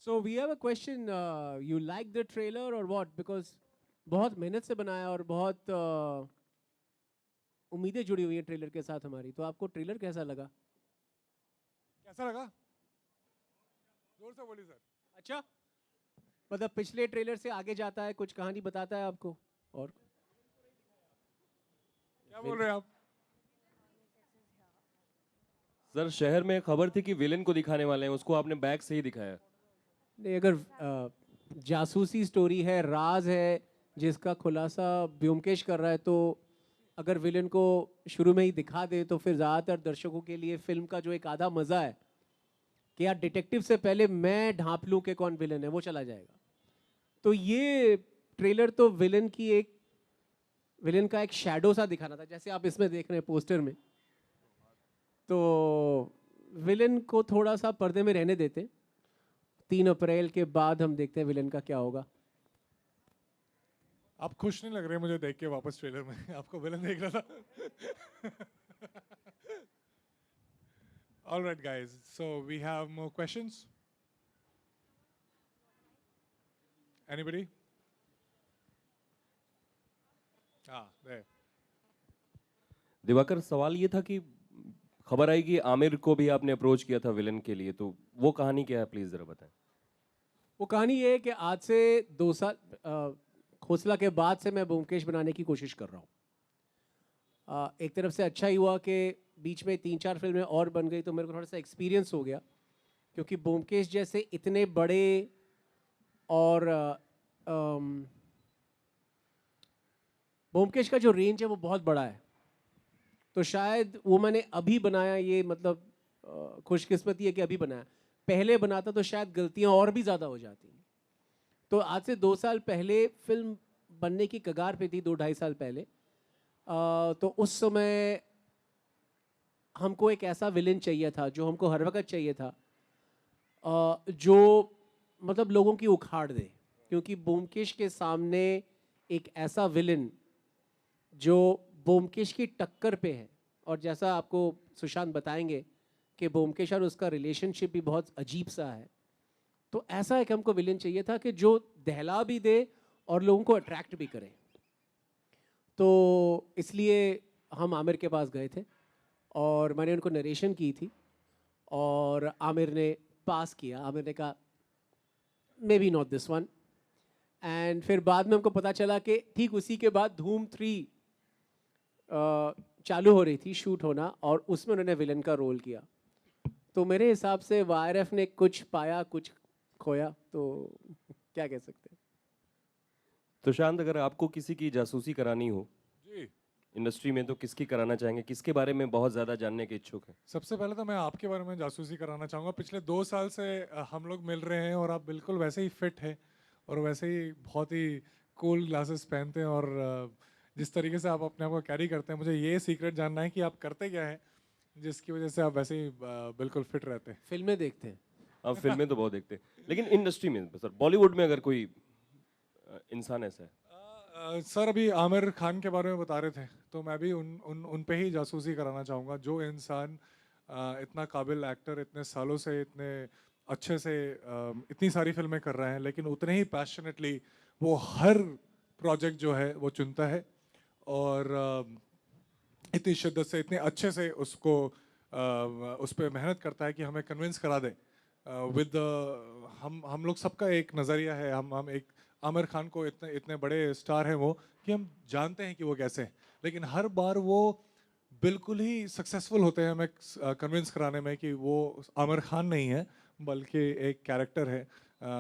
So we have a question. You like the trailer or what? Because बहुत मेहनत से बनाया और बहुत उम्मीदें जुड़ी हुई हैं ट्रेलर के साथ हमारी. तो आपको ट्रेलर कैसा लगा? कैसा लगा? जोर से बोलिए सर. अच्छा, मतलब पिछले ट्रेलर से आगे जाता है, कुछ कहानी बताता है आपको? और क्या बोल रहे हैं आप? सर शहर में खबर थी कि विलेन को दिखाने वाले हैं, उसको आपने बैक से ही दिखाया. नहीं, अगर जासूसी स्टोरी है, राज है जिसका खुलासा ब्योमकेश कर रहा है, तो अगर विलेन को शुरू में ही दिखा दे तो फिर ज़्यादातर दर्शकों के लिए फिल्म का जो एक आधा मज़ा है कि यार डिटेक्टिव से पहले मैं ढांप लूँ कि कौन विलेन है, वो चला जाएगा. तो ये ट्रेलर तो विलेन का एक शैडो सा दिखाना था, जैसे आप इसमें देख रहे हैं पोस्टर में. तो विलन को थोड़ा सा पर्दे में रहने देते हैं। 3 अप्रैल के बाद हम देखते हैं विलन का क्या होगा। आप खुश नहीं लग रहे मुझे देख के वापस ट्रेलर में। आपको विलन देख रहा था। All right, guys. So we have more questions. Anybody? There. Diwakar, सवाल ये था कि खबर आई कि आमिर को भी आपने अप्रोच किया था विलन के लिए, तो वो कहानी क्या है, प्लीज जरा बताएं। वो कहानी ये है कि आज से 2 साल खोसला के बाद से मैं ब्योमकेश बनाने की कोशिश कर रहा हूँ। एक तरफ से अच्छा ही हुआ कि बीच में 3-4 फिल्में और बन गई, तो मेरे को थोड़ा सा एक्सपीरियंस हो गया, क्योंकि ब्योमकेश जैसे इतने बड़े और ब्योमकेश का जो रेंज है वो बहुत बड़ा है, तो शायद वो मैंने अभी बनाया, ये मतलब खुशकिस्मती है कि अभी बनाया। पहले बनाता तो शायद गलतियां और भी ज़्यादा हो जाती। तो आज से 2 साल पहले फिल्म बनने की कगार पे थी, 2-2.5 साल पहले। तो उस समय हमको एक ऐसा विलन चाहिए था जो हमको हर वक्त चाहिए था, जो मतलब लोगों की उखाड़ दे, क्योंकि ब्योमकेश के सामने एक ऐसा विलन जो ब्योमकेश की टक्कर पे है। और जैसा आपको सुशांत बताएंगे कि ब्योमकेश और उसका रिलेशनशिप भी बहुत अजीब सा है, तो ऐसा एक हमको विलन चाहिए था कि जो दहला भी दे और लोगों को अट्रैक्ट भी करे। तो इसलिए हम आमिर के पास गए थे और मैंने उनको नरेशन की थी और आमिर ने पास किया। आमिर ने कहा may be not this one, and फिर बाद में हमको पता चला कि ठीक उसी के बाद धूम 3 चालू हो रही थी, शूट होना, और उसमें उन्होंने विलन का रोल किया। तो मेरे हिसाब से वायरएफ ने कुछ पाया कुछ खोया, तो क्या कह सकते हैं। तो शांत, अगर आपको किसी की जासूसी करानी हो जी, इंडस्ट्री में, तो किसकी कराना चाहेंगे, किसके बारे में बहुत ज़्यादा जानने के इच्छुक हैं? सबसे पहले तो मैं आपके बारे में जासूसी कराना चाहूँगा। पिछले 2 साल से हम लोग मिल रहे हैं और आप बिल्कुल वैसे ही फिट है और वैसे ही बहुत ही कूल ग्लासेस पहनते हैं, और जिस तरीके से आप अपने आप को कैरी करते हैं, मुझे ये सीक्रेट जानना है कि आप करते क्या है जिसकी वजह से आप वैसे ही बिल्कुल फिट रहते हैं। फिल्में देखते हैं। आप फिल्में तो बहुत देखते हैं, लेकिन इंडस्ट्री में सर, बॉलीवुड में अगर कोई इंसान ऐसा है। सर अभी आमिर खान के बारे में बता रहे थे, तो मैं भी उन पे ही जासूसी कराना चाहूँगा। जो इंसान इतना काबिल एक्टर, इतने सालों से इतने अच्छे से इतनी सारी फिल्में कर रहे हैं, लेकिन उतने ही पैशनेटली वो हर प्रोजेक्ट जो है वो चुनता है और इतनी शिद्दत से, इतने अच्छे से उसको उस पर मेहनत करता है कि हमें कन्विंस करा दे विद हम लोग सबका एक नज़रिया है। हम एक आमिर खान को इतने इतने बड़े स्टार हैं वो, कि हम जानते हैं कि वो कैसे हैं, लेकिन हर बार वो बिल्कुल ही सक्सेसफुल होते हैं हमें कन्विंस कराने में कि वो आमिर खान नहीं है बल्कि एक कैरेक्टर है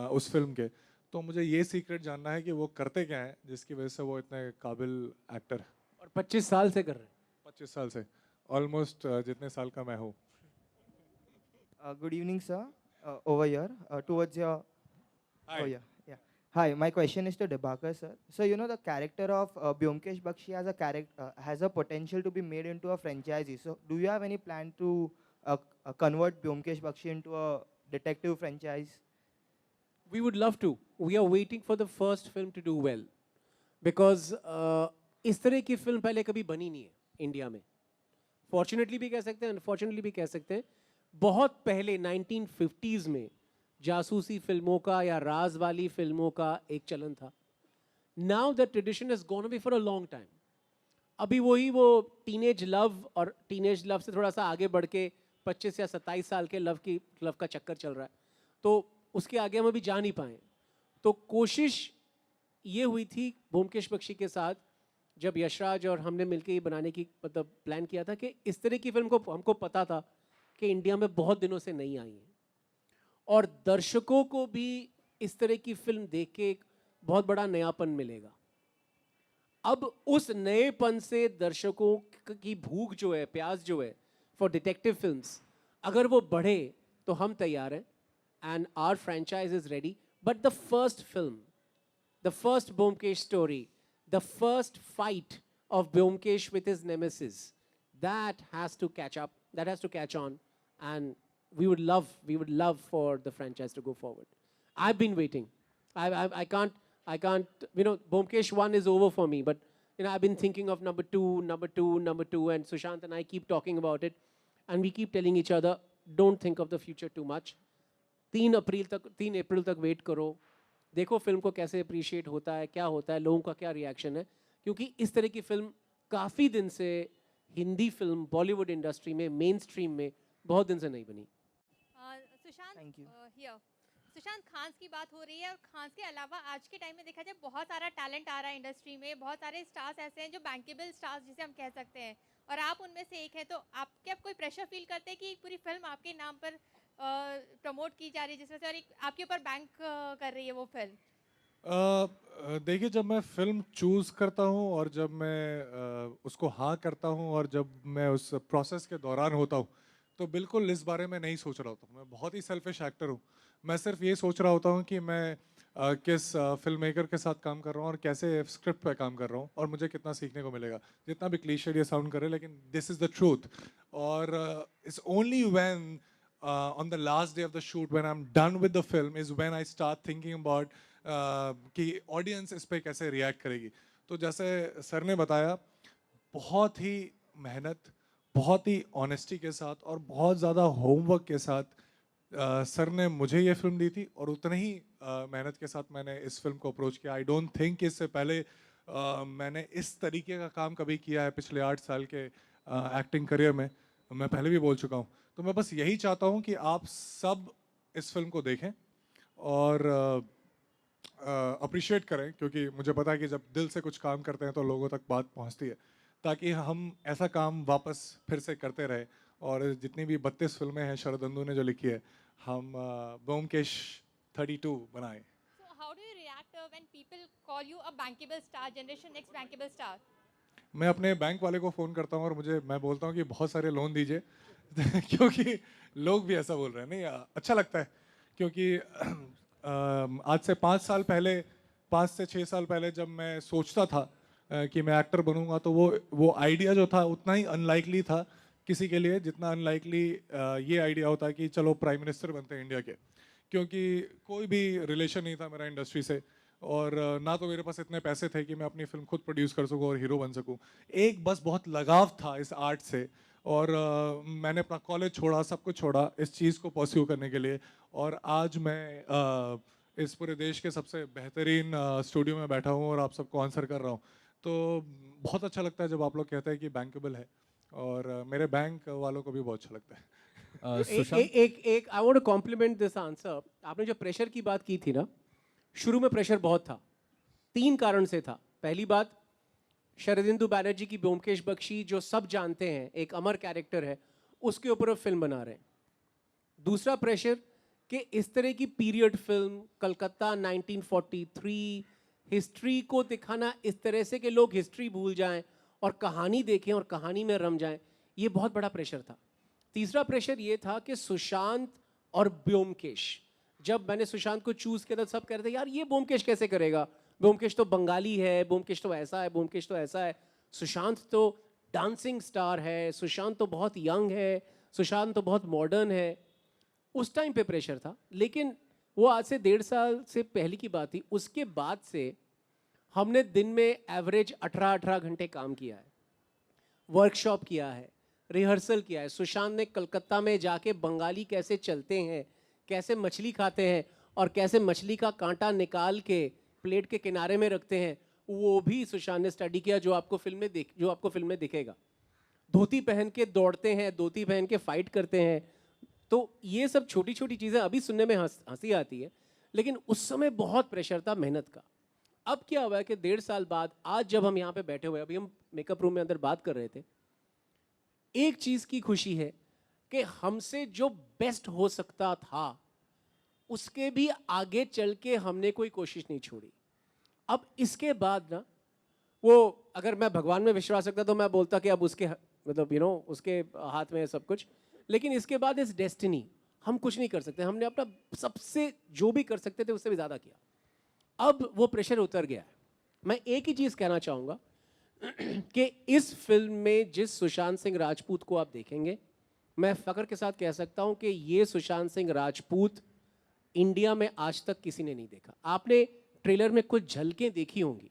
उस फिल्म के। तो मुझे ये सीक्रेट जानना है कि वो करते क्या हैं जिसकी वजह से वो इतने काबिल एक्टर है। और 25 साल से कर रहे हैं। 25 साल से, ऑलमोस्ट जितने साल का मैं हूँ। Good evening, sir. Over here, towards your. Hi. Oh yeah, yeah. Hi, my question is to Debakar, sir. So you know the character of Byomkesh Bakshy has a character has a potential to be made into a franchise. So do you have any plan to convert Byomkesh Bakshy into a detective franchise? We would love to. We are waiting for the first film to do well, because इस तरह की film पहले कभी बनी नहीं है India में। Fortunately भी कह सकते हैं, अनफॉर्चुनेटली भी कह सकते हैं। बहुत पहले 1950s में जासूसी फिल्मों का या राज वाली फिल्मों का एक चलन था। Now the tradition has gone away for a long time. अभी वही वो टीनेज लव और टीनेज लव से थोड़ा सा आगे बढ़ के 25 या 27 साल के लव का चक्कर चल रहा है, तो उसके आगे हम अभी जा नहीं पाए। तो कोशिश ये हुई थी ब्योमकेश बख्शी के साथ, जब यशराज और हमने मिलकर ये बनाने की मतलब प्लान किया था, कि इस तरह की फिल्म को हमको पता था कि इंडिया में बहुत दिनों से नहीं आई है, और दर्शकों को भी इस तरह की फिल्म देख के एक बहुत बड़ा नयापन मिलेगा। अब उस नएपन से दर्शकों की भूख जो है, प्यास जो है फॉर डिटेक्टिव फिल्म्स, अगर वो बढ़े तो हम तैयार हैं, and our franchise is ready. But the first film, the first Byomkesh story, the first fight of Byomkesh with his nemesis, that has to catch up, that has to catch on, and we would love for the franchise to go forward. I've been waiting. I can't. Byomkesh 1 is over for me, but I've been thinking of number 2, number 2, and Sushant and I keep talking about it, and we keep telling each other, don't think of the future too much. 3 अप्रैल तक wait करो, देखो film को कैसे appreciate होता है, क्या होता है, लोगों का क्या रिएक्शन है, क्योंकि इस तरह की फिल्म काफ़ी दिन से हिंदी फिल्म बॉलीवुड इंडस्ट्री में मेन स्ट्रीम में बहुत दिन से नहीं बनी. Sushant, Thank you. सुशांत, खान्स की बात हो रही है, और खान्स के अलावा आज के टाइम में देखा जाए बहुत सारा टैलेंट आ रहा है इंडस्ट्री में, बहुत सारे स्टार्स ऐसे हैं जो बैंकेबल स्टार्स जिसे हम कह सकते हैं, और आप उनमें से एक हैं. तो आप क्या कोई प्रेशर फील करते हैं कि पूरी फिल्म आपके नाम पर प्रमोट की जा रही है, जिस वजह से, और आपके ऊपर बैंक कर रही है वो फिल्म? देखिए, जब मैं फिल्म चूज़ करता हूँ और जब मैं उसको हाँ करता हूँ और जब मैं उस प्रोसेस के दौरान होता हूँ, तो बिल्कुल इस बारे में नहीं सोच रहा होता हूँ. मैं बहुत ही सेल्फिश एक्टर हूँ. मैं सिर्फ ये सोच रहा होता हूँ कि मैं किस फिल्म मेकर के साथ काम कर रहा हूँ और कैसे स्क्रिप्ट पे काम कर रहा हूँ और मुझे कितना सीखने को मिलेगा. जितना भी क्लीशेड ये साउंड करे, लेकिन दिस इज़ द ट्रूथ. और it's only when on the last day of the shoot, when I'm done with the film, is when I start thinking about कि ऑडियंस इस पे कैसे रिएक्ट करेगी. तो जैसे सर ने बताया, बहुत ही मेहनत, बहुत ही ऑनेस्टी के साथ और बहुत ज़्यादा होमवर्क के साथ सर ने मुझे ये फिल्म दी थी, और उतने ही मेहनत के साथ मैंने इस फिल्म को अप्रोच किया. आई डोंट थिंक इससे पहले मैंने इस तरीके का काम कभी किया है पिछले 8 साल के एक्टिंग करियर में. मैं पहले भी बोल चुका हूँ. तो मैं बस यही चाहता हूँ कि आप सब इस फिल्म को देखें और अप्रिशिएट करें, क्योंकि मुझे पता है कि जब दिल से कुछ काम करते हैं तो लोगों तक बात पहुँचती है, ताकि हम ऐसा काम वापस फिर से करते रहे. और जितनी भी 32 फिल्में हैं शरदंदू ने जो लिखी है, हम ब्योमकेश 32 बनाएं. So how do you react when people call you a bankable star, generation next bankable star? मैं अपने बैंक वाले को फ़ोन करता हूँ और मैं बोलता हूँ कि बहुत सारे लोन दीजिए क्योंकि लोग भी ऐसा बोल रहे हैं. नहीं, अच्छा लगता है, क्योंकि आज से 5 से 6 साल पहले जब मैं सोचता था कि मैं एक्टर बनूंगा, तो वो आइडिया जो था उतना ही अनलाइकली था किसी के लिए, जितना अनलाइकली ये आइडिया होता है कि चलो प्राइम मिनिस्टर बनते हैं इंडिया के. क्योंकि कोई भी रिलेशन नहीं था मेरा इंडस्ट्री से, और ना तो मेरे पास इतने पैसे थे कि मैं अपनी फिल्म खुद प्रोड्यूस कर सकूं और हीरो बन सकूं. एक बस बहुत लगाव था इस आर्ट से, और मैंने अपना कॉलेज छोड़ा, सब कुछ छोड़ा इस चीज़ को परस्यू करने के लिए. और आज मैं इस पूरे देश के सबसे बेहतरीन स्टूडियो में बैठा हूँ और आप सबको आंसर कर रहा हूँ. तो बहुत अच्छा लगता है जब आप लोग कहते हैं कि बैंकेबल है, और मेरे बैंक वालों को भी बहुत अच्छा लगता है. एक I want to compliment this answer. आपने जो प्रेशर की बात की थी ना, शुरू में प्रेशर बहुत था. 3 कारण से था. पहली बात, शरदिंदु बैनर्जी की ब्योमकेश बख्शी, जो सब जानते हैं, एक अमर कैरेक्टर है, उसके ऊपर फिल्म बना रहे हैं. दूसरा प्रेशर कि इस तरह की पीरियड फिल्म, कलकत्ता 1943, हिस्ट्री को दिखाना इस तरह से कि लोग हिस्ट्री भूल जाएं और कहानी देखें और कहानी में रम जाएं, ये बहुत बड़ा प्रेशर था. तीसरा प्रेशर ये था कि सुशांत और ब्योमकेश, जब मैंने सुशांत को चूज किया था, सब कह रहे थे यार ये ब्योमकेश कैसे करेगा, ब्योमकेश तो बंगाली है, ब्योमकेश तो ऐसा है, ब्योमकेश तो ऐसा है, सुशांत तो डांसिंग स्टार है, सुशांत तो बहुत यंग है, सुशांत तो बहुत मॉडर्न है. उस टाइम पे प्रेशर था. लेकिन वो आज से 1.5 साल से पहले की बात थी. उसके बाद से हमने दिन में एवरेज 18 घंटे काम किया है, वर्कशॉप किया है, रिहर्सल किया है. सुशांत ने कलकत्ता में जाके बंगाली कैसे चलते हैं, कैसे मछली खाते हैं और कैसे मछली का कांटा निकाल के प्लेट के किनारे में रखते हैं, वो भी सुशांत ने स्टडी किया, जो आपको फिल्म में दिखेगा. धोती पहन के दौड़ते हैं, धोती पहन के फाइट करते हैं. तो ये सब छोटी छोटी चीज़ें अभी सुनने में हंसी आती है, लेकिन उस समय बहुत प्रेशर था मेहनत का. अब क्या हुआ है कि 1.5 साल बाद आज जब हम यहाँ पे बैठे हुए, अभी हम मेकअप रूम में अंदर बात कर रहे थे, एक चीज़ की खुशी है कि हमसे जो बेस्ट हो सकता था उसके भी आगे चल के हमने कोई कोशिश नहीं छोड़ी. अब इसके बाद ना, वो अगर मैं भगवान में विश्वास रखता तो मैं बोलता कि अब उसके मतलब उसके हाथ में है सब कुछ. लेकिन इसके बाद इस डेस्टिनी, हम कुछ नहीं कर सकते. हमने अपना सबसे जो भी कर सकते थे उससे भी ज़्यादा किया. अब वो प्रेशर उतर गया है. मैं एक ही चीज़ कहना चाहूँगा कि इस फिल्म में जिस सुशांत सिंह राजपूत को आप देखेंगे मैं फ़ख्र के साथ कह सकता हूं कि ये सुशांत सिंह राजपूत इंडिया में आज तक किसी ने नहीं देखा। आपने ट्रेलर में कुछ झलकें देखी होंगी,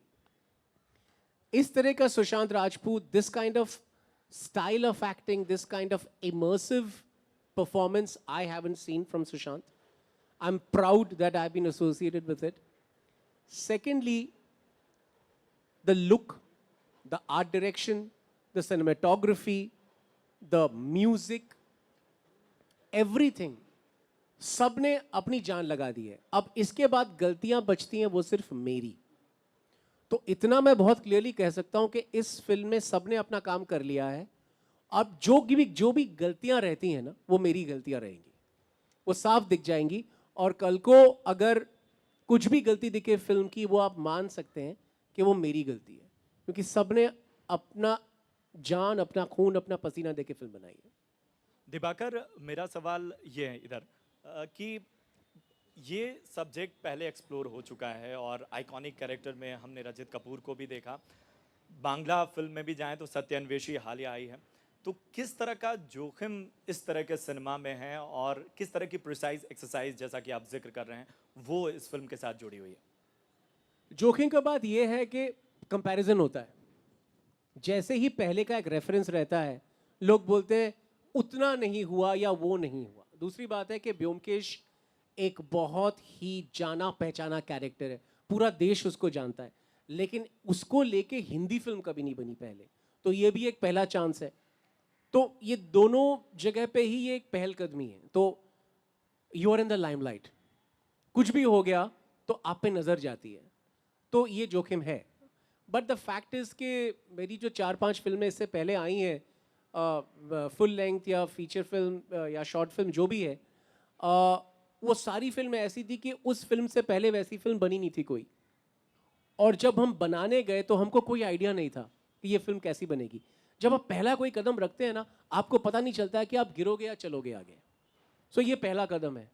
इस तरह का Sushant Rajput, this kind of style of acting, this kind of immersive performance I haven't seen from Sushant. I'm proud that I've been associated with it. Secondly, the look, the art direction, the cinematography, the music, everything, सबने अपनी जान लगा दी है। अब इसके बाद गलतियां बचती हैं वो सिर्फ मेरी। तो इतना मैं बहुत क्लियरली कह सकता हूं कि इस फिल्म में सबने अपना काम कर लिया है। अब जो भी गलतियां रहती हैं ना, वो मेरी गलतियां रहेंगी, वो साफ दिख जाएंगी। और कल को अगर कुछ भी गलती दिखे फिल्म की, वो आप मान सकते हैं कि वो मेरी गलती है, क्योंकि सबने अपना जान, अपना खून, अपना पसीना देके फिल्म बनाई है। दिवाकर, मेरा सवाल ये है इधर कि ये सब्जेक्ट पहले एक्सप्लोर हो चुका है और आइकॉनिक कैरेक्टर में हमने रजत कपूर को भी देखा। बांग्ला फिल्म में भी जाएं तो सत्य अन्वेषी हालिया आई है। तो किस तरह का जोखिम इस तरह के सिनेमा में है और किस तरह की प्रिसाइज एक्सरसाइज, जैसा कि आप जिक्र कर रहे हैं, वो इस फिल्म के साथ जुड़ी हुई है? जोखिम का बात यह है कि कंपैरिजन होता है। जैसे ही पहले का एक रेफरेंस रहता है, लोग बोलते हैं उतना नहीं हुआ या वो नहीं हुआ। दूसरी बात है कि ब्योमकेश एक बहुत ही जाना पहचाना कैरेक्टर है, पूरा देश उसको जानता है, लेकिन उसको लेके हिंदी फिल्म कभी नहीं बनी पहले, तो ये भी एक पहला चांस है। तो ये दोनों जगह पे ही ये एक पहलकदमी है। तो you are in the limelight, कुछ भी हो गया तो आप पे नजर जाती है, तो ये जोखिम है। बट द फैक्ट इज कि मेरी जो 4-5 फिल्में इससे पहले आई हैं, फुल लेंथ या फीचर फिल्म या शॉर्ट फिल्म जो भी है, वो सारी फिल्में ऐसी थी कि उस फिल्म से पहले वैसी फिल्म बनी नहीं थी कोई। और जब हम बनाने गए तो हमको कोई आइडिया नहीं था कि ये फिल्म कैसी बनेगी। जब आप पहला कोई कदम रखते हैं ना, आपको पता नहीं चलता है कि आप गिरोगे या चलोगे आगे। सो ये पहला कदम है।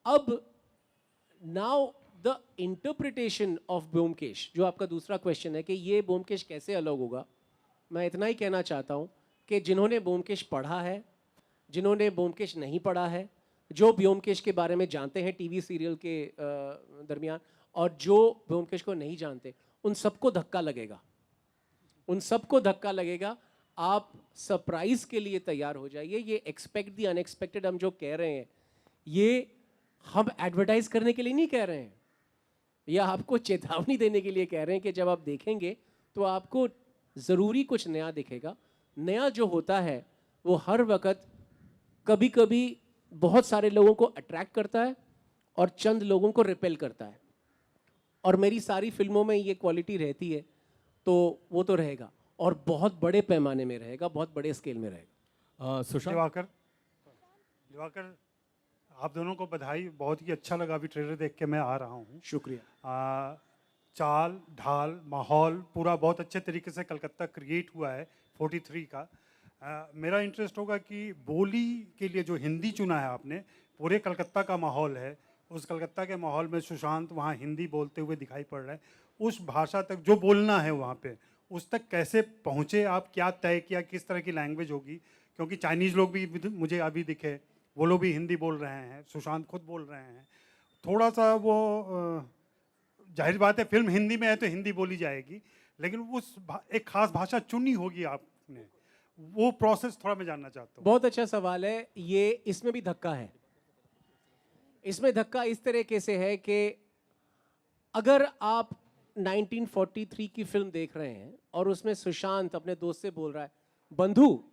अब now the interpretation of Byomkesh, जो आपका दूसरा क्वेश्चन है कि ये ब्योमकेश कैसे अलग होगा, मैं इतना ही कहना चाहता हूँ कि जिन्होंने ब्योमकेश पढ़ा है, जिन्होंने ब्योमकेश नहीं पढ़ा है, जो ब्योमकेश के बारे में जानते हैं टीवी सीरियल के दरमियान, और जो ब्योमकेश को नहीं जानते, उन सबको धक्का लगेगा, उन सबको धक्का लगेगा। आप सरप्राइज के लिए तैयार हो जाइए। ये एक्सपेक्ट द अनएक्सपेक्टेड हम जो कह रहे हैं, ये हम एडवर्टाइज करने के लिए नहीं कह रहे हैं, या आपको चेतावनी देने के लिए कह रहे हैं कि जब आप देखेंगे तो आपको ज़रूरी कुछ नया दिखेगा। नया जो होता है वो हर वक्त कभी कभी बहुत सारे लोगों को अट्रैक्ट करता है और चंद लोगों को रिपेल करता है, और मेरी सारी फिल्मों में ये क्वालिटी रहती है, तो वो तो रहेगा और बहुत बड़े पैमाने में रहेगा, बहुत बड़े स्केल में रहेगा। सुशांत, दिवाकर, आप दोनों को बधाई, बहुत ही अच्छा लगा। अभी ट्रेलर देख के मैं आ रहा हूँ। शुक्रिया। चाल ढाल माहौल पूरा बहुत अच्छे तरीके से कलकत्ता क्रिएट हुआ है 43 का। मेरा इंटरेस्ट होगा कि बोली के लिए जो हिंदी चुना है आपने, पूरे कलकत्ता का माहौल है, उस कलकत्ता के माहौल में सुशांत वहाँ हिंदी बोलते हुए दिखाई पड़ रहा है। उस भाषा तक जो बोलना है वहाँ पे, उस तक कैसे पहुँचे आप, क्या तय किया, किस तरह की लैंग्वेज होगी? क्योंकि चाइनीज़ लोग भी मुझे अभी दिखे, वो लोग भी हिंदी बोल रहे हैं, सुशांत खुद बोल रहे हैं। थोड़ा सा वो जाहिर बात है फिल्म हिंदी में है तो हिंदी बोली जाएगी, लेकिन उस एक खास भाषा चुनी होगी आपने, वो प्रोसेस थोड़ा मैं जानना चाहता हूँ। बहुत अच्छा सवाल है ये। इसमें भी धक्का है। इसमें धक्का इस तरीके से है कि अगर आप 1943 की फिल्म देख रहे हैं और उसमें सुशांत अपने दोस्त से बोल रहा है, बंधु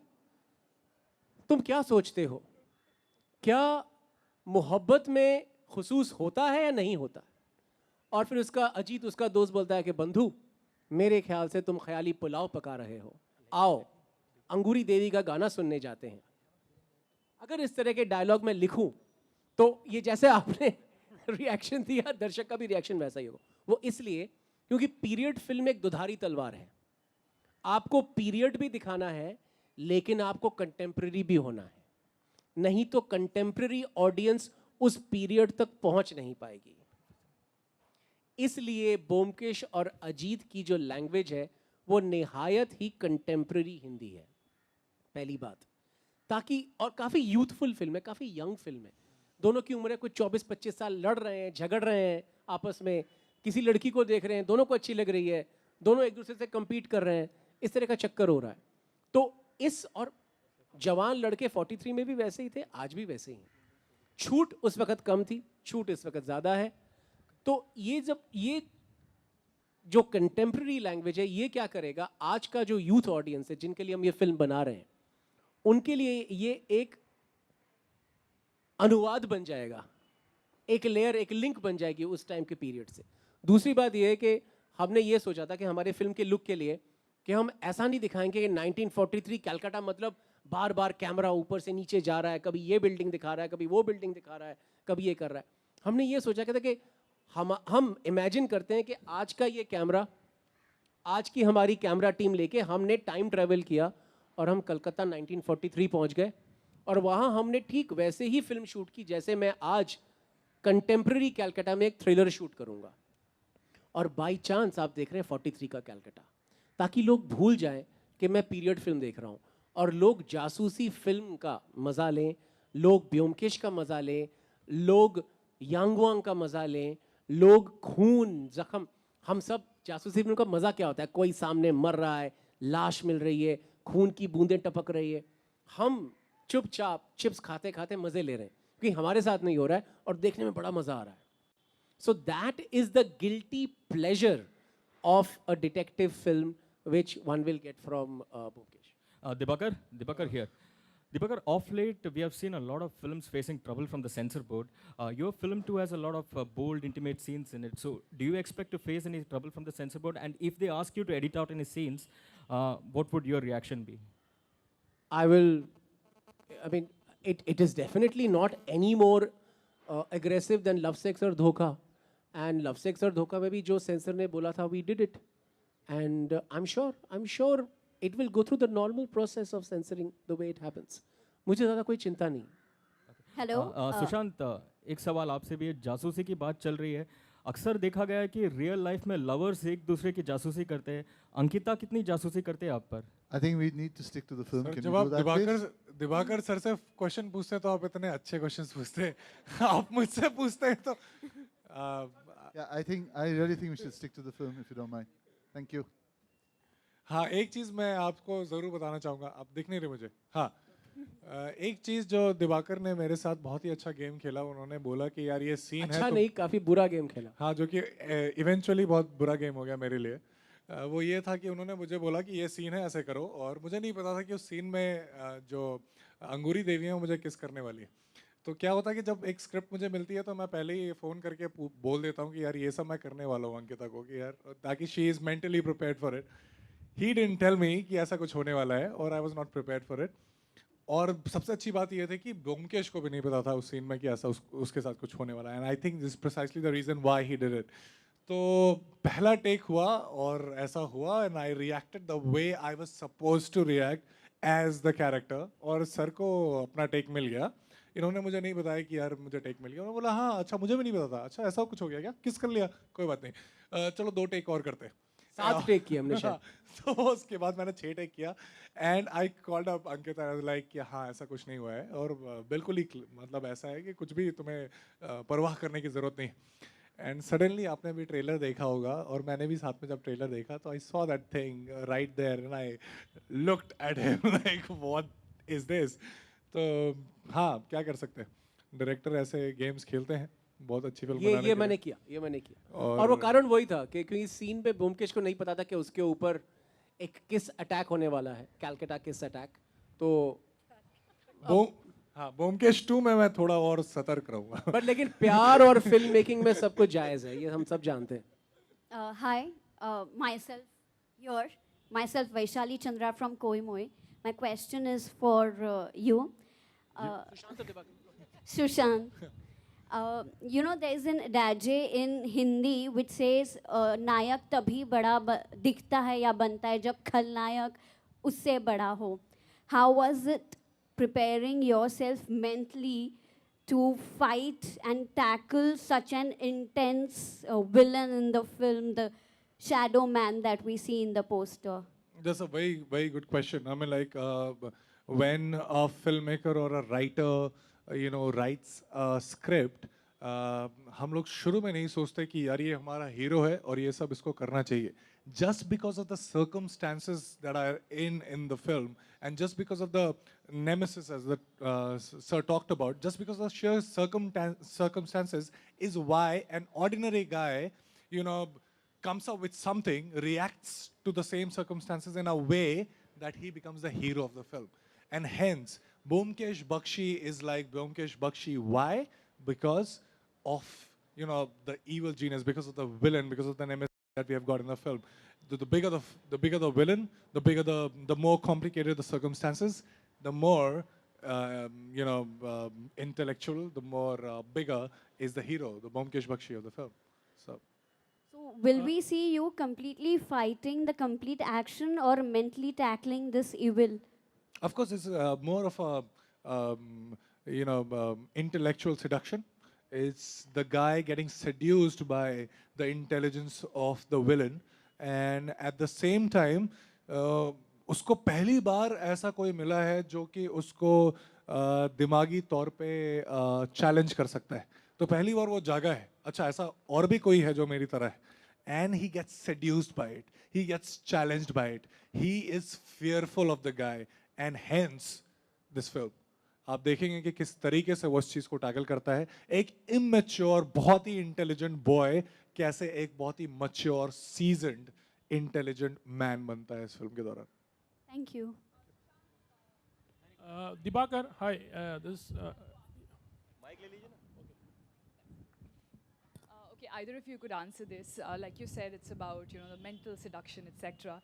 तुम क्या सोचते हो, क्या मोहब्बत में खुसूस होता है या नहीं होता? और फिर उसका अजीत, उसका दोस्त बोलता है कि बंधु मेरे ख्याल से तुम ख्याली पुलाव पका रहे हो, आओ अंगूरी देवी का गाना सुनने जाते हैं। अगर इस तरह के डायलॉग में लिखूं तो ये जैसे आपने रिएक्शन दिया, दर्शक का भी रिएक्शन वैसा ही होगा। वो इसलिए क्योंकि पीरियड फिल्म एक दुधारी तलवार है। आपको पीरियड भी दिखाना है, लेकिन आपको कंटेम्प्रेरी भी होना है, नहीं तो कंटेम्प्रेरी ऑडियंस उस पीरियड तक पहुंच नहीं पाएगी। इसलिए ब्योमकेश और अजीत की जो लैंग्वेज है वो निहायत ही कंटेम्प्रेरी हिंदी है, पहली बात। ताकि, और काफ़ी यूथफुल फिल्म है, काफ़ी यंग फिल्म है, दोनों की उम्र है कुछ 24-25 साल, लड़ रहे हैं, झगड़ रहे हैं आपस में, किसी लड़की को देख रहे हैं, दोनों को अच्छी लग रही है, दोनों एक दूसरे से compete कर रहे हैं, इस तरह का चक्कर हो रहा है। तो इस, और जवान लड़के 43 में भी वैसे ही थे, आज भी वैसे ही हैं। छूट उस वक्त कम थी, छूट इस वक्त ज़्यादा है। तो ये जब ये जो कंटेम्प्रेरी लैंग्वेज है, ये क्या करेगा, आज का जो यूथ ऑडियंस है जिनके लिए हम ये फिल्म बना रहे हैं, उनके लिए ये एक अनुवाद बन जाएगा, एक लेयर, एक लिंक बन जाएगी उस टाइम के पीरियड से। दूसरी बात ये है कि हमने ये सोचा था कि हमारे फिल्म के लुक के लिए कि हम ऐसा नहीं दिखाएंगे कि 1943 कलकत्ता मतलब बार बार कैमरा ऊपर से नीचे जा रहा है, कभी ये बिल्डिंग दिखा रहा है, कभी वो बिल्डिंग दिखा रहा है, कभी ये कर रहा है। हमने ये सोचा था कि हम इमेजिन करते हैं कि आज का ये कैमरा, आज की हमारी कैमरा टीम लेके हमने टाइम ट्रैवल किया और हम कलकत्ता 1943 पहुंच गए, और वहाँ हमने ठीक वैसे ही फिल्म शूट की जैसे मैं आज कंटेम्प्रेरी कलकत्ता में एक थ्रिलर शूट करूँगा। और बाई चांस आप देख रहे हैं 43 का कलकत्ता, ताकि लोग भूल जाएं कि मैं पीरियड फिल्म देख रहा हूँ, और लोग जासूसी फिल्म का मज़ा लें, लोग ब्योमकेश का मज़ा लें, लोग यांगवांग का मज़ा लें, लोग खून जख्म, हम सब जासूसी फिल्म का मज़ा क्या होता है, कोई सामने मर रहा है, लाश मिल रही है, खून की बूंदें टपक रही है, हम चुपचाप चिप्स खाते खाते मज़े ले रहे हैं क्योंकि हमारे साथ नहीं हो रहा है और देखने में बड़ा मज़ा आ रहा है। So that is the guilty pleasure of a detective film which one will get from Byomkesh. Dibakar here. Dibakar, of late we have seen a lot of films facing trouble from the censor board. Your film too has a lot of bold, intimate scenes in it. So do you expect to face any trouble from the censor board? And if they ask you to edit out any scenes, what would your reaction be? It is definitely not any more aggressive than Love, Sex और धोखा. And Love, Sex और धोखा में भी जो sensor ने बोला था, we did it. And I'm sure it will go through the normal process of censoring the way it happens. मुझे ज़्यादा कोई चिंता नहीं. हेलो सुशांत, एक सवाल आपसे भी है, जासूसी की बात चल रही है, अक्सर देखा गया है कि रियल लाइफ में लवर्स एक दूसरे की जासूसी करते हैं, अंकिता कितनी जासूसी करते हैं आप पर? I think we need to stick to the film. Sir, Can जब we आप do that, please? Diwakar sir से क्वेश्चन पूछते हैं तो आप इतने अच्छे क्वेश्चंस पूछते हैं, आप मुझसे पूछते हैं तो Yeah, I really think we should stick to the film if you don't mind. Thank you. हाँ, एक चीज़ मैं आपको ज़रूर बताना चाहूँगा, आप दिख नहीं रहे मुझे। हाँ, एक चीज़ जो दिवाकर ने मेरे साथ बहुत ही अच्छा गेम खेला, उन्होंने बोला कि यार ये सीन अच्छा है नहीं, काफ़ी बुरा गेम खेला। हाँ, जो कि इवेंचुअली बहुत बुरा गेम हो गया मेरे लिए। वो ये था कि उन्होंने मुझे बोला कि ये सीन है, ऐसे करो, और मुझे नहीं पता था कि उस सीन में जो अंगूरी देवी है वो मुझे किस करने वाली है। तो क्या होता है कि जब एक स्क्रिप्ट मुझे मिलती है तो मैं पहले ही फ़ोन करके बोल देता हूँ कि यार ये सब मैं करने वाला हूँ अंकिता को, कि यार ताकि she is mentally prepared for it. He didn't tell me कि ऐसा कुछ होने वाला है, और I was not prepared for it. और सबसे अच्छी बात ये थी कि ब्योमकेश को भी नहीं पता था उस सीन में कि ऐसा उसके साथ कुछ होने वाला है, and I think this precisely the reason why he did it. तो पहला टेक हुआ और ऐसा हुआ, and I reacted the way I was supposed to react as the character, और सर को अपना टेक मिल गया। इन्होंने मुझे नहीं बताया कि यार मुझे टेक मिल गया, उन्होंने बोला हाँ अच्छा मुझे भी नहीं पता था, अच्छा ऐसा कुछ हो गया क्या, किस कर लिया, कोई बात नहीं, चलो 2 टेक और करते हैं। 7 टेक किया हमने शायद। तो उसके बाद मैंने 6 टेक किया, and I called up Ankita, I was like कि हाँ ऐसा कुछ नहीं हुआ है, और बिल्कुल ही मतलब ऐसा है कि कुछ भी तुम्हें परवाह करने की ज़रूरत नहीं। एंड सडनली आपने भी ट्रेलर देखा होगा, और मैंने भी साथ में जब ट्रेलर देखा तो I saw that thing right there, and I looked at him like what is this. तो हाँ, क्या कर सकते हैं, डायरेक्टर ऐसे गेम्स खेलते हैं, बहुत अच्छी फिल्म बनाने ये के मैंने लिए। किया, ये मैंने किया। और वो कारण वही था कि क्योंकि सीन पे ब्योमकेश को नहीं पता था कि उसके ऊपर एक किस अटैक होने वाला है, कलकत्ता किस अटैक। तो हाँ, ब्योमकेश 2 में मैं थोड़ा और सतर्क रहूँगा। बट लेकिन प्यार और फिल्म मेकिंग में सब कुछ जायज़ है, ये हम सब जानते हैं। हाय, myself Vaishali Chandra from Koimoy. My question is for you. Sushant. You know, there is an adage in Hindi which says नायक तभी बड़ा दिखता है या बनता है जब खलनायक उससे बड़ा हो. How was it preparing yourself mentally to fight and tackle such an intense villain in the film, the shadow man that we see in the poster? That's a very, very good question. I mean, like, when a filmmaker or a writer, writes a script, हम लोग शुरू में नहीं सोचते कि यार ये हमारा हीरो है और ये सब इसको करना चाहिए. Just because of the circumstances that are in the film, and just because of the nemesis as the sir talked about, just because of the sheer circumstances is why an ordinary guy, comes up with something, reacts to the same circumstances in a way that he becomes the hero of the film. And hence, Byomkesh Bakshy is like Byomkesh Bakshy. Why? Because of, the evil genius, because of the villain, because of the nemesis that we have got in the film. The bigger the villain, the more complicated the circumstances, the more intellectual, the more bigger is the hero, the Byomkesh Bakshy of the film. So will we see you completely fighting the complete action or mentally tackling this evil? of course, it's more of a intellectual seduction. It's the guy getting seduced by the intelligence of the villain, and at the same time, उसको पहली बार ऐसा कोई मिला है जो कि उसको दिमागी तौर पे चैलेंज कर सकता है. तो पहली बार वो जागा है, अच्छा ऐसा और भी कोई है जो मेरी तरह है. And he gets seduced by it. He gets challenged by it. He is fearful of the guy, and hence this film. आप देखेंगे कि किस तरीके से वो इस चीज को टैकल करता है. एक इमेच्योर, बहुत ही इंटेलिजेंट बॉय कैसे एक बहुत ही मैच्योर, सीजन्ड, इंटेलिजेंट मैन बनता है इस फिल्म के दौरान. Thank you. Dibakar, hi. Okay, either of you could answer this. Like you said, it's about the mental seduction, etc.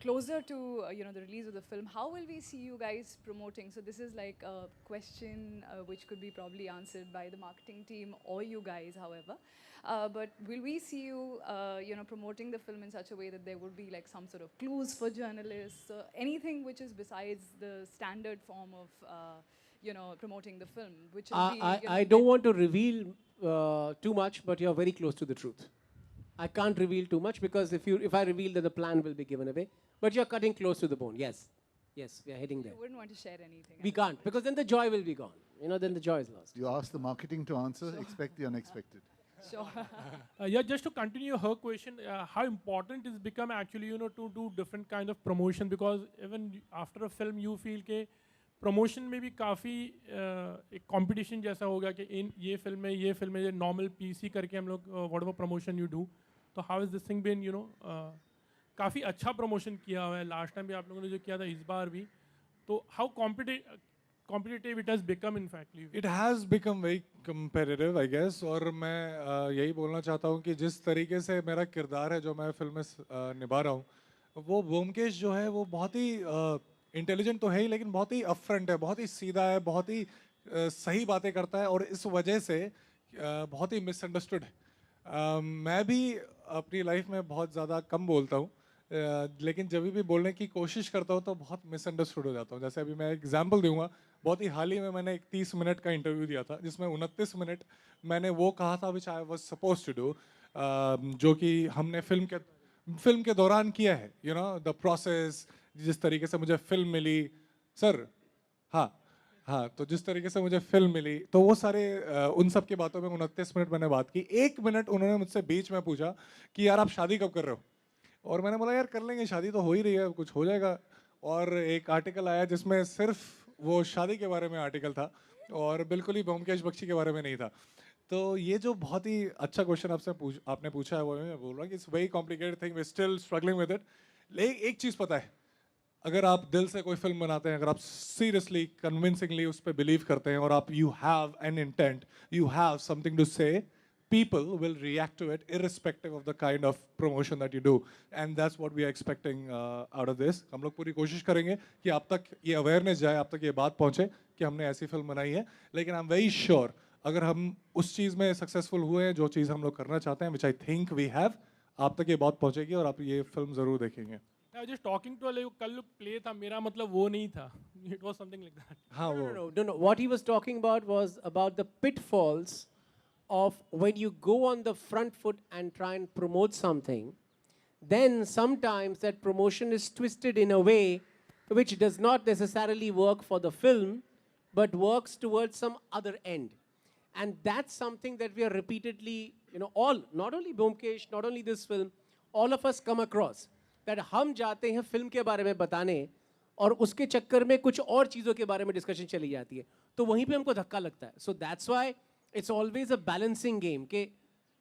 Closer to the release of the film, how will we see you guys promoting? So this is like a question which could be probably answered by the marketing team or you guys, however. But will we see you promoting the film in such a way that there would be like some sort of clues for journalists, anything which is besides the standard form of promoting the film, which will be, I don't want to reveal too much, but you're very close to the truth. I can't reveal too much because if I reveal, then the plan will be given away. But you're cutting close to the bone. Yes, we are heading there. You wouldn't want to share anything. We can't, because then the joy will be gone. Then the joy is lost. You ask the marketing to answer, expect the unexpected. Sure. Yeah, just to continue her question, how important it's become actually, to do different kind of promotion, because even after a film you feel के promotion में भी काफ़ी एक competition जैसा हो गया कि ये film में ये normal PC करके हम लोग whatever promotion you do. तो how has this thing been, काफ़ी अच्छा promotion किया हुआ है. Last time भी आप लोगों ने जो किया था, इस बार भी. तो how competitive it has become, in fact. It has become very competitive, I guess. और मैं यही बोलना चाहता हूँ कि जिस तरीके से मेरा किरदार है जो मैं फिल्म में निभा रहा हूँ, वो ब्योमकेश जो है वो बहुत ही इंटेलिजेंट तो है ही, लेकिन बहुत ही अपफ्रंट है, बहुत ही सीधा है, बहुत ही सही बातें करता है, और इस वजह से बहुत ही मिसअंडरस्टूड है. मैं भी अपनी लाइफ में बहुत ज़्यादा कम बोलता हूँ, लेकिन जब भी बोलने की कोशिश करता हूँ तो बहुत मिसअंडरस्टूड हो जाता हूँ. जैसे अभी मैं एग्जांपल दूंगा, बहुत ही हाल ही में मैंने एक 30 मिनट का इंटरव्यू दिया था जिसमें 29 मिनट मैंने वो कहा था which I was suppose to do, जो कि हमने फिल्म के दौरान किया है. द प्रोसेस, जिस तरीके से मुझे फिल्म मिली सर, हाँ, तो जिस तरीके से मुझे फिल्म मिली, तो वो सारे उन सब की बातों में 29 मिनट मैंने बात की. 1 मिनट उन्होंने मुझसे बीच में पूछा कि यार आप शादी कब कर रहे हो, और मैंने बोला यार कर लेंगे, शादी तो हो ही रही है, कुछ हो जाएगा. और एक आर्टिकल आया जिसमें सिर्फ वो शादी के बारे में आर्टिकल था और बिल्कुल ही ब्योमकेश बख्शी के बारे में नहीं था. तो ये जो बहुत ही अच्छा क्वेश्चन आपने पूछा है, वो मैं बोल रहा हूँ कि it's very complicated thing, we still struggling with it. लेकिन एक चीज़ पता है, अगर आप दिल से कोई फिल्म बनाते हैं, अगर आप सीरियसली कन्विंसिंगली उस पर बिलीव करते हैं और आप you have an intent, you have something to say, people will react to it irrespective of the kind of promotion that you do, and that's what we are expecting out of this. हम लोग पूरी कोशिश करेंगे कि आप तक ये awareness जाए, आप तक ये बात पहुँचे कि हमने ऐसी फिल्म बनाई है. लेकिन I'm very sure अगर हम उस चीज़ में सक्सेसफुल हुए हैं जो चीज़ हम लोग करना चाहते हैं, which I think we have, आप तक ये बात पहुँचेगी और आप ये फिल्म ज़रूर देखेंगे. I was just talking to a कल play था, मेरा मतलब वो नहीं था. It was something like that. हाँ वो. No. What he was talking about was about the pitfalls of when you go on the front foot and try and promote something, then sometimes that promotion is twisted in a way which does not necessarily work for the film, but works towards some other end. And that's something that we are repeatedly, not only Byomkesh, not only this film, all of us come across, that हम जाते हैं film के बारे में बताने और उसके चक्कर में कुछ और चीज़ों के बारे में डिस्कशन चली जाती है, तो वहीं पे हमको धक्का लगता है. So that's why it's always a balancing game कि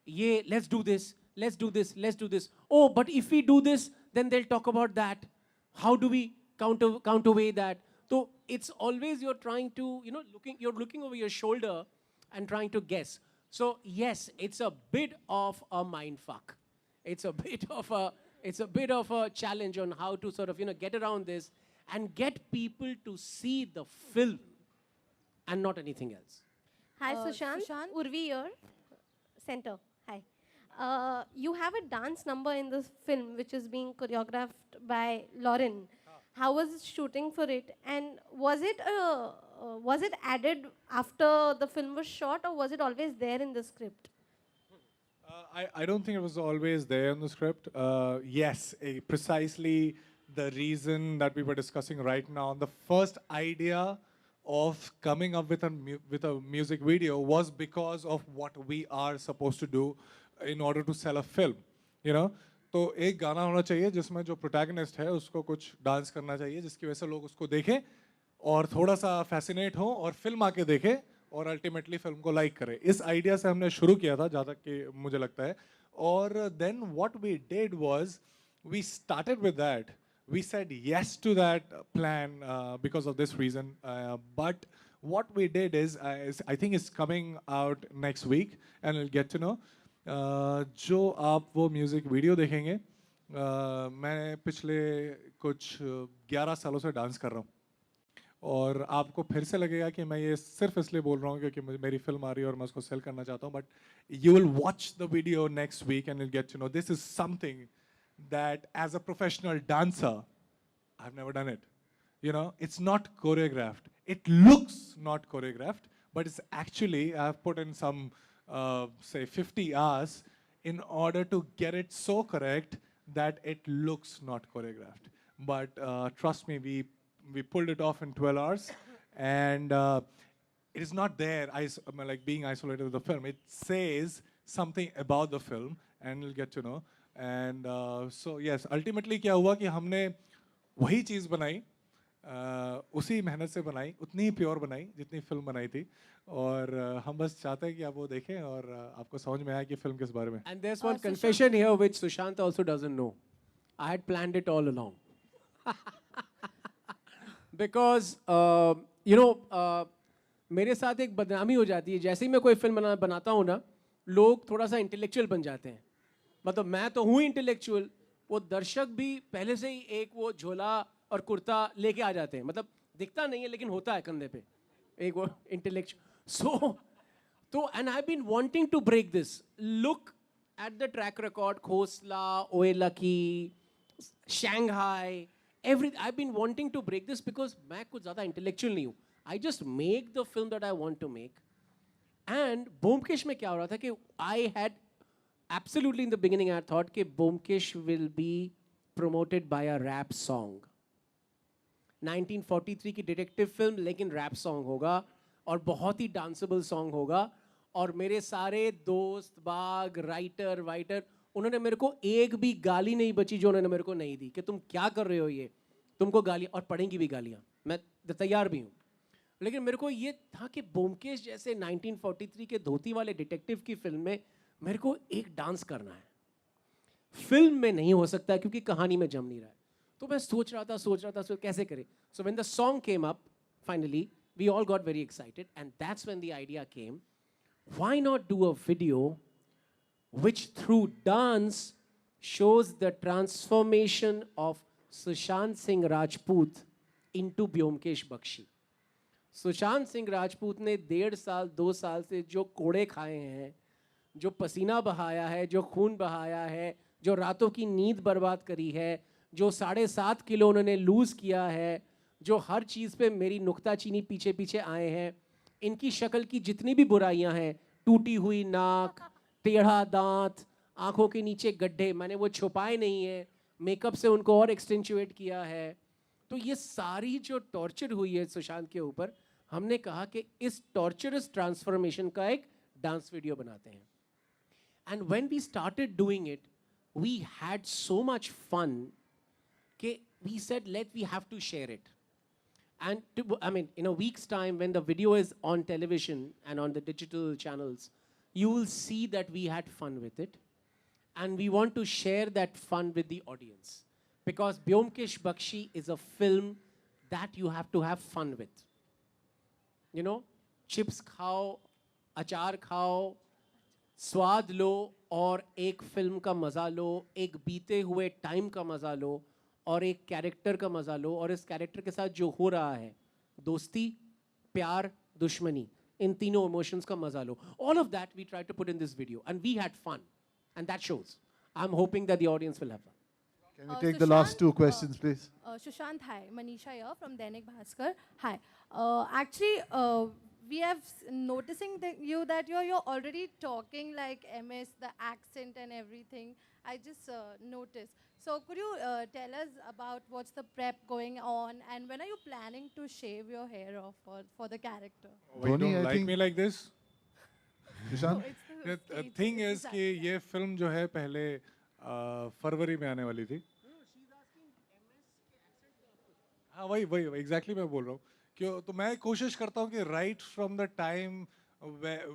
ये let's do this, let's do this, let's do this. Oh, but if we do this, then they'll talk about that. How do we counterweigh that? So it's always you're trying to, you're looking over your shoulder and trying to guess. So yes, it's a bit of a mind fuck. It's a bit of a challenge on how to sort of, get around this and get people to see the film and not anything else. Hi, Sushant. Urvi here, center. Hi. You have a dance number in this film which is being choreographed by Lauren. How was shooting for it? And was it added after the film was shot, or was it always there in the script? I don't think it was always there in the script. Yes, precisely the reason that we were discussing right now. The first idea of coming up with a music video was because of what we are supposed to do in order to sell a film, तो एक गाना होना चाहिए जिसमें जो protagonist है उसको कुछ डांस करना चाहिए जिसकी वजह से लोग उसको देखें और थोड़ा सा फैसिनेट हो और फिल्म आके देखें और अल्टीमेटली फिल्म को लाइक करें. इस आइडिया से हमने शुरू किया था जहाँ तक कि मुझे लगता है. और then what we did was we started with that. We said yes to that plan because of this reason. But what we did is I think it's coming out next week and you'll get to know. जो आप वो music video देखेंगे, मैं पिछले कुछ 11 सालों से dance कर रहा हूँ और आपको फिर से लगेगा कि मैं ये सिर्फ इसलिए बोल रहा हूँ क्योंकि मेरी फिल्म आ रही है और मैं उसको सेल करना चाहता हूँ. But you will watch the video next week and will get to know this is something that as a professional dancer, I've never done it. It's not choreographed. It looks not choreographed, but it's actually, I've put in some, say 50 hours in order to get it so correct that it looks not choreographed. But trust me, we pulled it off in 12 hours and it is not there, like being isolated with the film. It says something about the film and you'll get to know. And so yes, ultimately क्या हुआ कि हमने वही चीज़ बनाई, उसी मेहनत से बनाई, उतनी ही प्योर बनाई जितनी फिल्म बनाई थी और हम बस चाहते हैं कि आप वो देखें और आपको समझ में आए कि फिल्म किस बारे में. And there's one confession here which Sushant also doesn't know. I had planned it all along. Because मेरे साथ एक बदनामी हो जाती है. जैसे ही मैं कोई फिल्म बनाता हूँ ना, लोग थोड़ा सा इंटेलेक्चुअल बन जाते हैं. मतलब मैं तो हूँ इंटेलेक्चुअल, वो दर्शक भी पहले से ही एक वो झोला और कुर्ता लेके आ जाते हैं. मतलब दिखता नहीं है लेकिन होता है कंधे पे एक वो इंटेलेक्चुअल. तो and I have been wanting to break this. Look at the track record, Khosla, Oye Lucky, Shanghai, every I have been wanting to break this because मैं कुछ ज़्यादा इंटेलेक्चुअल नहीं हूँ. I just make the film that I want to make. And Byomkesh में क्या हो रहा था कि I had absolutely in the beginning I thought कि Byomkesh will be promoted by a rap song. 1943 की डिटेक्टिव फिल्म लेकिन रैप सॉन्ग होगा और बहुत ही डांसेबल सॉन्ग होगा. और मेरे सारे दोस्त बाग राइटर उन्होंने मेरे को एक भी गाली नहीं बची जो उन्होंने मेरे को नहीं दी कि तुम क्या कर रहे हो, ये तुमको गालियाँ और पड़ेंगी भी गालियाँ, मैं तैयार भी हूँ. लेकिन मेरे को ये था कि ब्योमकेश जैसे 1943 के धोती वाले डिटेक्टिव की फिल्म में मेरे को एक डांस करना है. फिल्म में नहीं हो सकता क्योंकि कहानी में जम नहीं रहा है. तो मैं सोच रहा था कैसे करें. So when the song came up finally we all got very excited and that's when the idea came, why not do a video which through dance shows the transformation of Sushant Singh Rajput into Byomkesh Bakshy. Sushant Singh Rajput ने 1.5 साल 2 साल से जो कोड़े खाए हैं, जो पसीना बहाया है, जो खून बहाया है, जो रातों की नींद बर्बाद करी है, जो 7.5 किलो उन्होंने लूज़ किया है, जो हर चीज़ पे मेरी नुक्ताचीनी पीछे पीछे आए हैं, इनकी शक्ल की जितनी भी बुराइयां हैं, टूटी हुई नाक, टेढ़ा दांत, आंखों के नीचे गड्ढे, मैंने वो छुपाए नहीं है, मेकअप से उनको और एक्सटेंचुएट किया है. तो ये सारी जो टॉर्चर हुई है सुशांत के ऊपर, हमने कहा कि इस टॉर्चरस ट्रांसफॉर्मेशन का एक डांस वीडियो बनाते हैं. And when we started doing it, we had so much fun that we said, we have to share it. And in a week's time, when the video is on television and on the digital channels, you will see that we had fun with it. And we want to share that fun with the audience. Because Byomkesh Bakshy is a film that you have to have fun with. You know, chips khao, achar khao, स्वाद लो और एक film का मज़ा लो, एक बीते हुए time का मज़ा लो और एक कैरेक्टर का मज़ा लो और इस कैरेक्टर के साथ जो हो रहा है, दोस्ती, प्यार, दुश्मनी, इन तीनों इमोशंस का मज़ा लो. All of that we tried to put in this video and we had fun and that shows. I'm hoping that the audience will have fun. Can we take the last two questions, please? Sushant, hi. Manisha here from Dainik Bhaskar. Hi. Actually, we have noticing that you're already talking like MS, the accent and everything. I just noticed. So could you tell us about what's the prep going on and when are you planning to shave your hair off for the character? You don't like me like this? Sushant? The thing is कि ये film जो है पहले फरवरी में आने वाली थी. हाँ वही exactly मैं बोल रहा हूँ. क्यों तो मैं कोशिश करता हूँ कि right from the time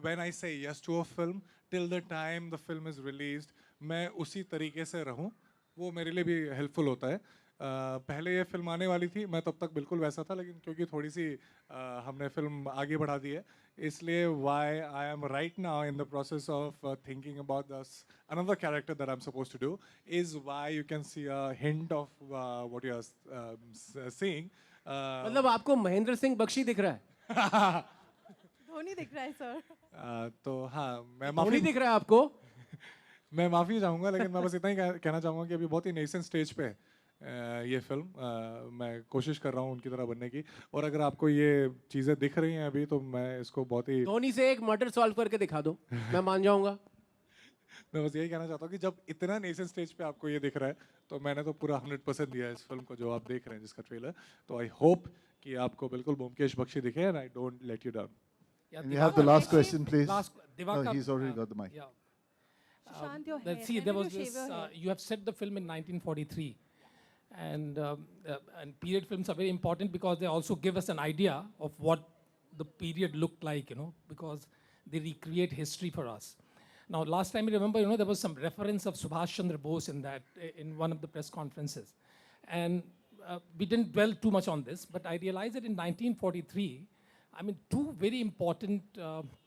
when I say yes to a film till the time the film is released मैं उसी तरीके से रहूँ. वो मेरे लिए भी helpful होता है. पहले ये फिल्म आने वाली थी, मैं तब तक बिल्कुल वैसा था, लेकिन क्योंकि थोड़ी सी हमने फिल्म आगे बढ़ा दी है, इसलिए why I am right now in the process of thinking about this another character that I'm supposed to do is why you can see a hint of what you are seeing. मतलब आपको महेंद्र सिंह बख्शी दिख रहा है? धोनी दिख रहा है sir. तो हाँ मैं धोनी दिख रहा है आपको? मैं माफ़ी चाहूँगा, लेकिन मैं बस इतना ही कहना चाहूँगा कि अभी बहुत ही नेसेंट स्टेज पे है ये फिल्म. मैं कोशिश कर रहा हूँ उनकी तरह बनने की, और अगर आपको ये चीज़ें दिख रही हैं अभी तो मैं इसको बहुत ही धोनी से एक मर्डर सॉल्व करके दिखा दो, मैं मान जाऊँगा. मैं बस यही कहना चाहता हूँ कि जब इतना नेसेंट स्टेज पे आपको ये दिख रहा है तो मैंने तो पूरा 100% दिया है इस फिल्म को जो आप देख रहे हैं जिसका ट्रेलर. तो आई होप कि आपको बिल्कुल ब्योमकेश बख्शी दिखे and I don't let you down. Can we have the last question, please? Divakar, he's already got the mic. Yeah. Sushant, your hair. See, there When was did you shave this. your hair? You have set the film in 1943, and period films are very important because they also give us an idea of what the period looked like, you know, because they recreate history for us. Now, last time I remember, you know, there was some reference of Subhash Chandra Bose in that, in one of the press conferences. And we didn't dwell too much on this, but I realized that in 1943, I mean, two very important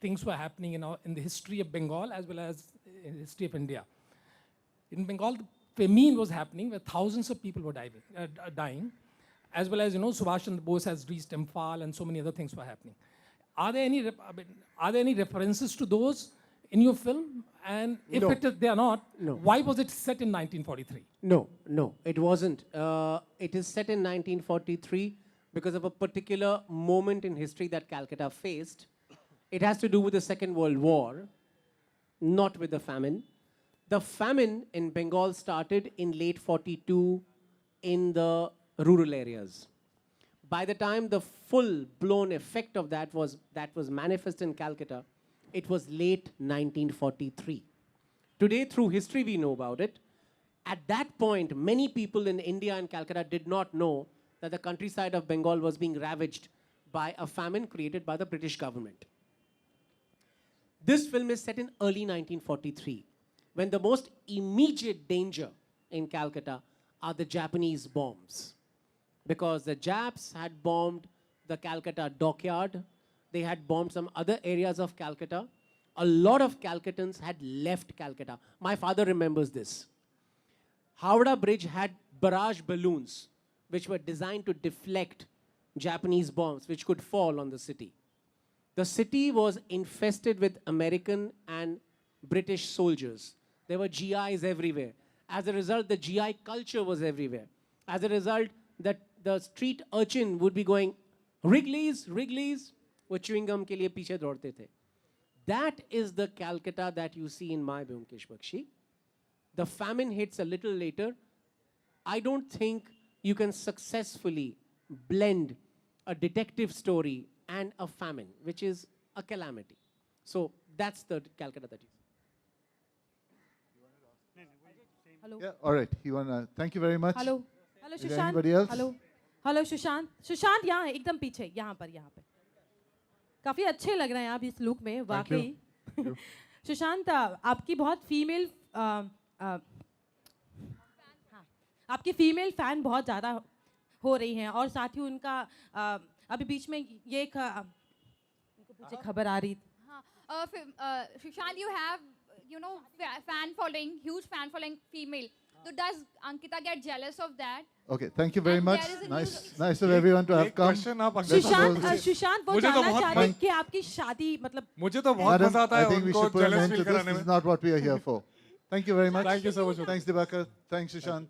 things were happening in the history of Bengal as well as in the history of India. In Bengal, the famine was happening where thousands of people were dying, as well as, you know, Subhash Chandra Bose has reached Imphal and so many other things were happening. Are there any references to those in your film? And if they are not, why was it set in 1943? No, it wasn't. It is set in 1943 because of a particular moment in history that Calcutta faced. It has to do with the Second World War, not with the famine. The famine in Bengal started in late 42 in the rural areas. By the time the full-blown effect of that was manifest in Calcutta, it was late 1943. Today, through history, we know about it. At that point, many people in India and Calcutta did not know that the countryside of Bengal was being ravaged by a famine created by the British government. This film is set in early 1943, when the most immediate danger in Calcutta are the Japanese bombs. Because the Japs had bombed the Calcutta dockyard, they had bombed some other areas of Calcutta. A lot of Calcuttans had left Calcutta. My father remembers this. Howrah Bridge had barrage balloons, which were designed to deflect Japanese bombs, which could fall on the city. The city was infested with American and British soldiers. There were GIs everywhere. As a result, the GI culture was everywhere. As a result, the street urchin would be going, Wrigley's, Wrigley's, वो chewing gum के लिए पीछे दौड़ते थे. That is the Calcutta that you see in my Byomkesh Bakshi. The famine hits a little later. I don't think you can successfully blend a detective story and a famine, which is a calamity. So that's the Calcutta that is. Hello. Yeah, all right. Thank you very much. Hello. Hello, Is there Sushant. anybody else? Hello. Hello, Sushant. Sushant, यहाँ एकदम पीछे, यहाँ पर. काफी अच्छे लग रहे हैं आप इस लुक में, वाकई. सुशांत, आपकी बहुत फीमेल आपकी फीमेल फैन बहुत ज़्यादा हो रही हैं और साथ ही उनका अभी बीच में ये एक मुझे खबर आ रही थी. Sushant, you have, fan following, huge fan following female. So does Ankita get jealous of that? Okay, thank you very And much. there is a Nice of everyone to have come. Sushant वो जानना चाह रहे हैं कि आपकी शादी मतलब मुझे तो बहुत मजा आता है I think we उनको should put an jealous end to feel this. कराने This में. is not what we are here for. Thank you very much. Thank you so much. Thanks, Dibakar. Thanks, Sushant.